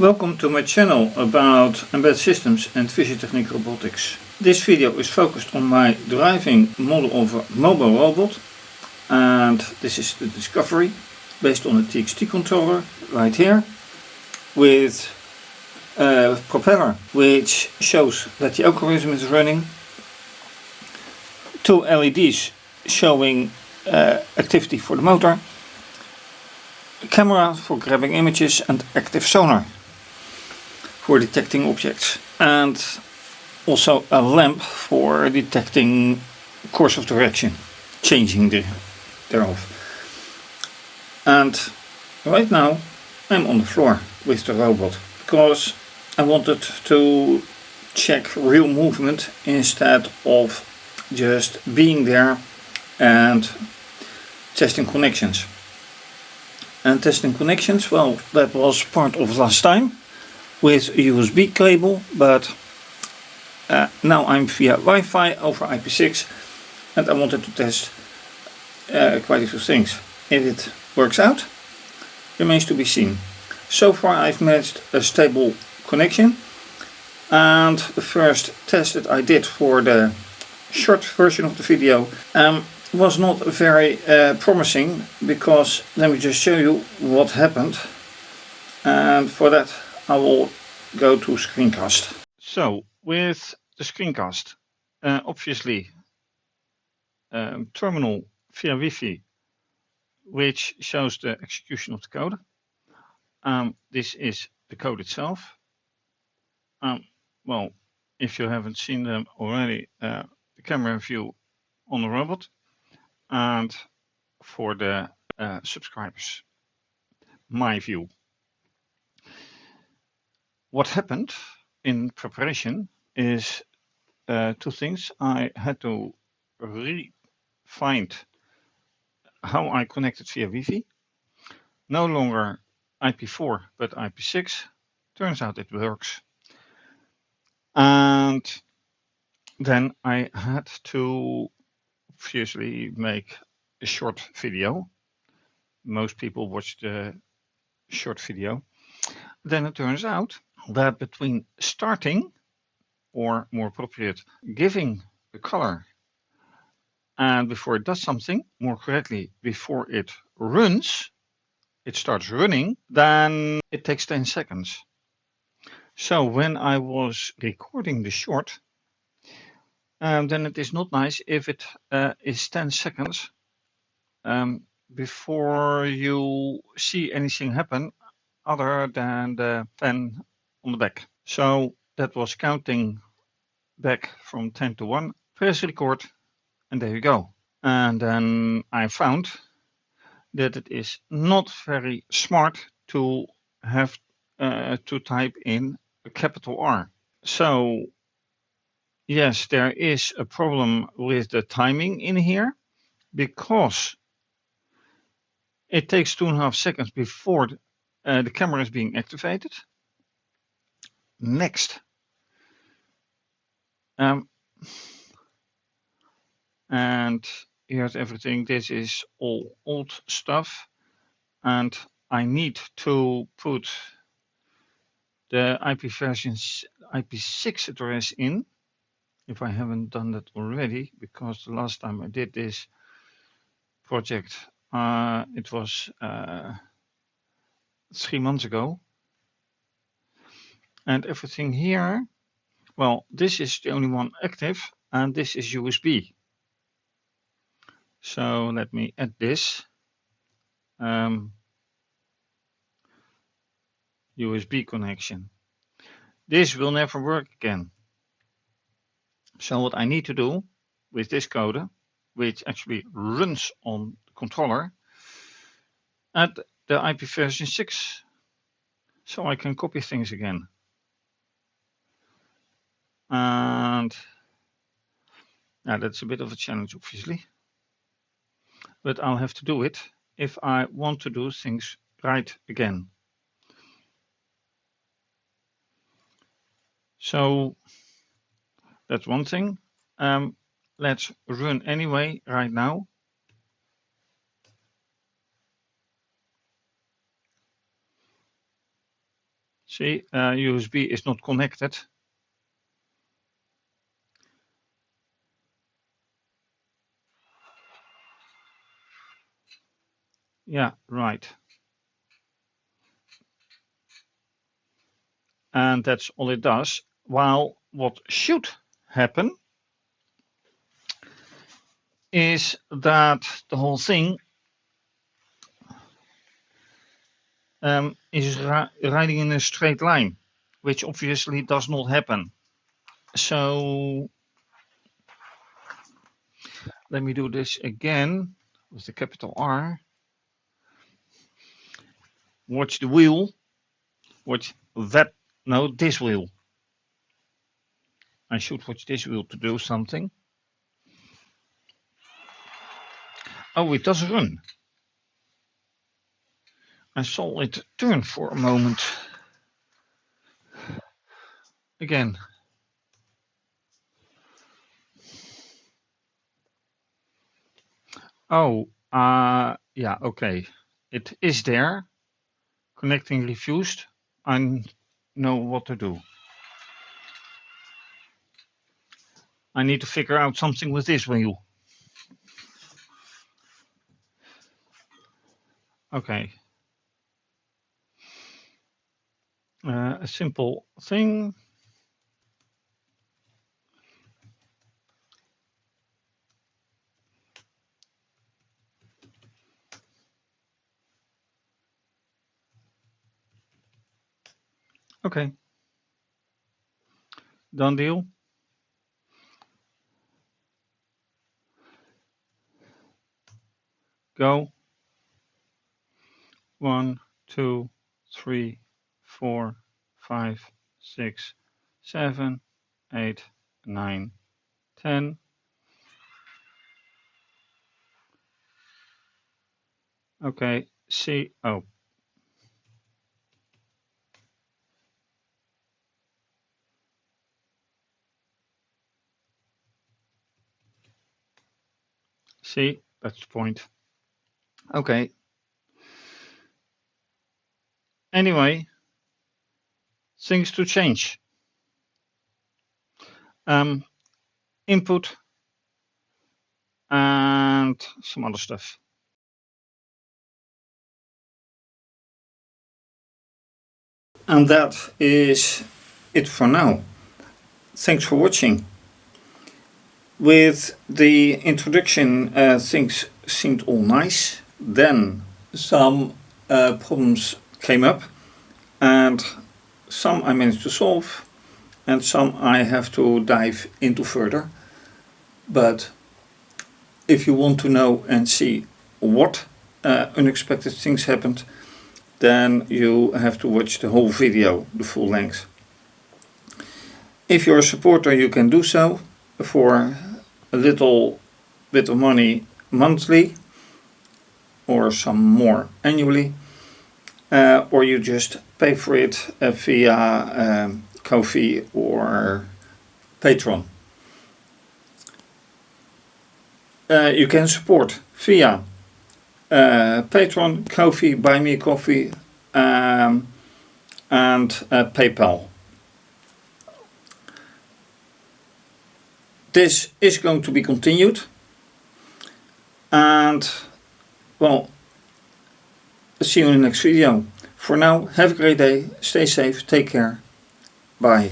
Welcome to my channel about embedded systems and fischertechnik robotics. This video is focused on my driving model of a mobile robot, and this is the Discovery based on a TXT controller right here with a propeller which shows that the algorithm is running, two LEDs showing activity for the motor, a camera for grabbing images and active sonar for detecting objects, and also a lamp for detecting course of direction, changing thereof. And right now I'm on the floor with the robot because I wanted to check real movement instead of just being there and testing connections. And testing connections, well, that was part of last time with a USB cable, but now I'm via Wi-Fi over IP6, and I wanted to test quite a few things. If it works out, remains to be seen. So far I've managed a stable connection, and the first test that I did for the short version of the video was not very promising, because let me just show you what happened, and for that I will go to screencast. So with the screencast, obviously terminal via Wi-Fi, which shows the execution of the code. This is the code itself. Well, if you haven't seen them already, the camera view on the robot, and for the subscribers, my view. What happened in preparation is two things. I had to re-find how I connected via Wi-Fi. No longer IP4 but IP6. Turns out it works. And then I had to obviously make a short video. Most people watch the short video. Then it turns out that between starting, or more appropriate, giving the color, and before it does something, more correctly, before it runs, it starts running, then it takes 10 seconds. So when I was recording the short, then it is not nice if it is 10 seconds before you see anything happen other than the pen on the back. So that was counting back from 10 to 1, press record, and there you go. And then I found that it is not very smart to have to type in a capital R. So yes, there is a problem with the timing in here, because it takes 2.5 seconds before the camera is being activated. Next. And here's everything. This is all old stuff, and I need to put the IP version IP6 address in, if I haven't done that already, because the last time I did this project it was 3 months ago. And everything here, well, this is the only one active, and this is USB. So let me add this USB connection. This will never work again. So what I need to do with this coder, which actually runs on the controller, add the IP version 6, so I can copy things again. And now that's a bit of a challenge, obviously, but I'll have to do it if I want to do things right again. So that's one thing. Let's run anyway right now. See, USB is not connected. Yeah, right. And that's all it does. While what should happen is that the whole thing is riding in a straight line, which obviously does not happen. So let me do this again with the capital R. Watch the wheel. Watch that. No, this wheel. I should watch this wheel to do something. Oh, it does run. I saw it turn for a moment. Again. Oh, yeah, okay. It is there. Connecting refused. I know what to do. I need to figure out something with this wheel. Okay. A simple thing. Okay. Done deal. Go. 1, 2, 3, 4, 5, 6, 7, 8, 9, 10. Okay, see, oh. See, that's the point. Okay. Anyway, things to change. Input and some other stuff. And that is it for now. Thanks for watching. With the introduction, things seemed all nice. Then some problems came up, and some I managed to solve, and some I have to dive into further. But if you want to know and see what unexpected things happened, then you have to watch the whole video, the full length. If you're a supporter, you can do so for a little bit of money monthly or some more annually, or you just pay for it via Ko-fi or Patreon. You can support via Patreon, Ko-fi, Buy Me a Coffee, and PayPal. This is going to be continued, and well, see you in the next video. For now, have a great day, stay safe, take care, bye.